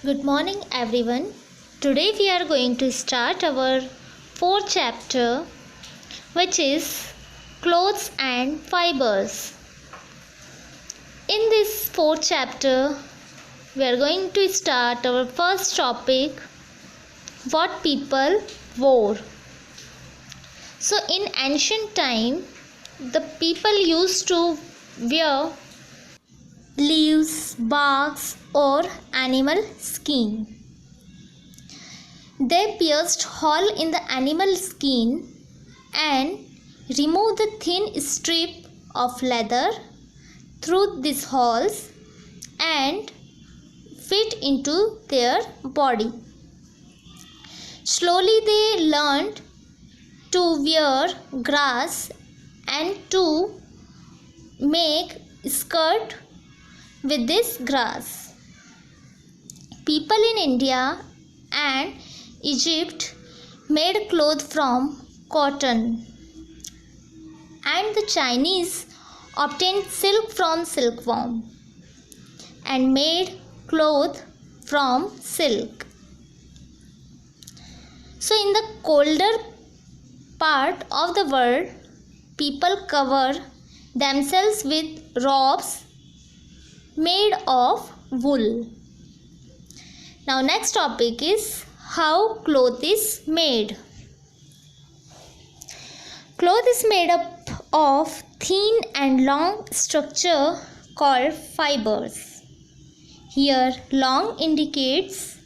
Good morning everyone. Today we are going to start our fourth chapter, which is clothes and fibers. In this fourth chapter we are going to start our first topic, what people wore. So in ancient time the people used to wear leaves, barks or animal skin. They pierced hole in the animal skin and removed the thin strip of leather through these holes and fit into their body. Slowly they learned to wear grass and to make skirt with this grass. People in India and Egypt made clothes from cotton, and the Chinese obtained silk from silkworm and made cloth from silk. So in the colder part of the world, people cover themselves with robes made of wool. Now next topic is how cloth is made. Cloth is made up of thin and long structure called fibers. Here long indicates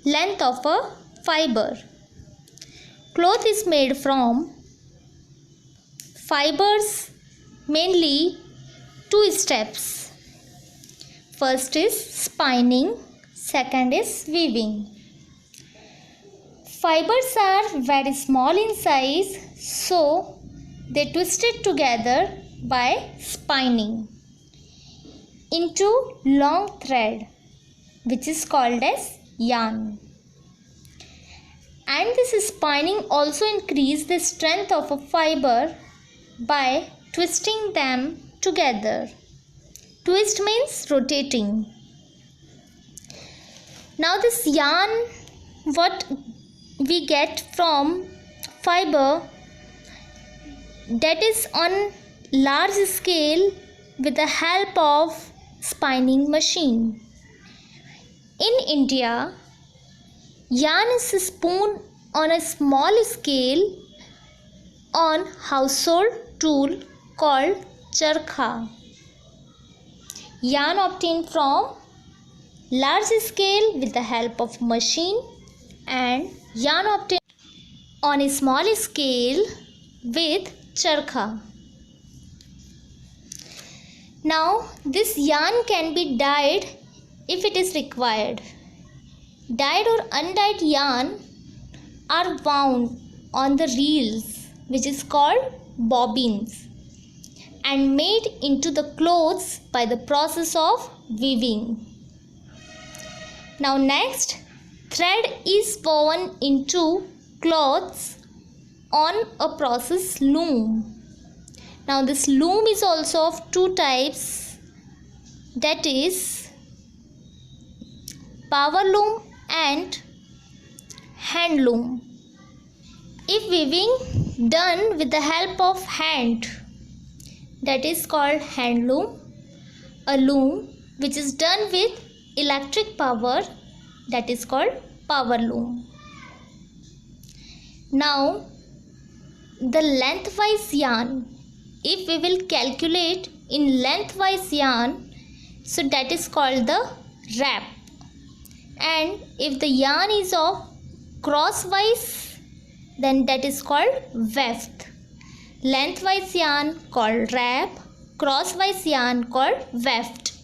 length of a fiber. Cloth is made from fibers, mainly two steps. First is spinning, second is weaving. Fibers are very small in size, so they twisted together by spinning into long thread, which is called as yarn. And this spinning also increases the strength of a fiber by twisting them together. Twist means rotating. Now this yarn, what we get from fiber, that is on large scale with the help of spinning machine. In India, yarn is spun on a small scale on household tool called charkha. Yarn obtained from large scale with the help of machine, and yarn obtained on a small scale with charkha. Now this yarn can be dyed if it is required. Dyed or undyed yarn are wound on the reels, which is called bobbins, and made into the clothes by the process of weaving. Now next, thread is woven into cloths on a process loom. Now this loom is also of two types, that is power loom and hand loom. If weaving done with the help of hand, that is called hand loom. A loom which is done with electric power, that is called power loom. Now the lengthwise yarn, if we will calculate in lengthwise yarn, so that is called the wrap. And if the yarn is of crosswise, then that is called weft. Lengthwise yarn called wrap, crosswise yarn called weft.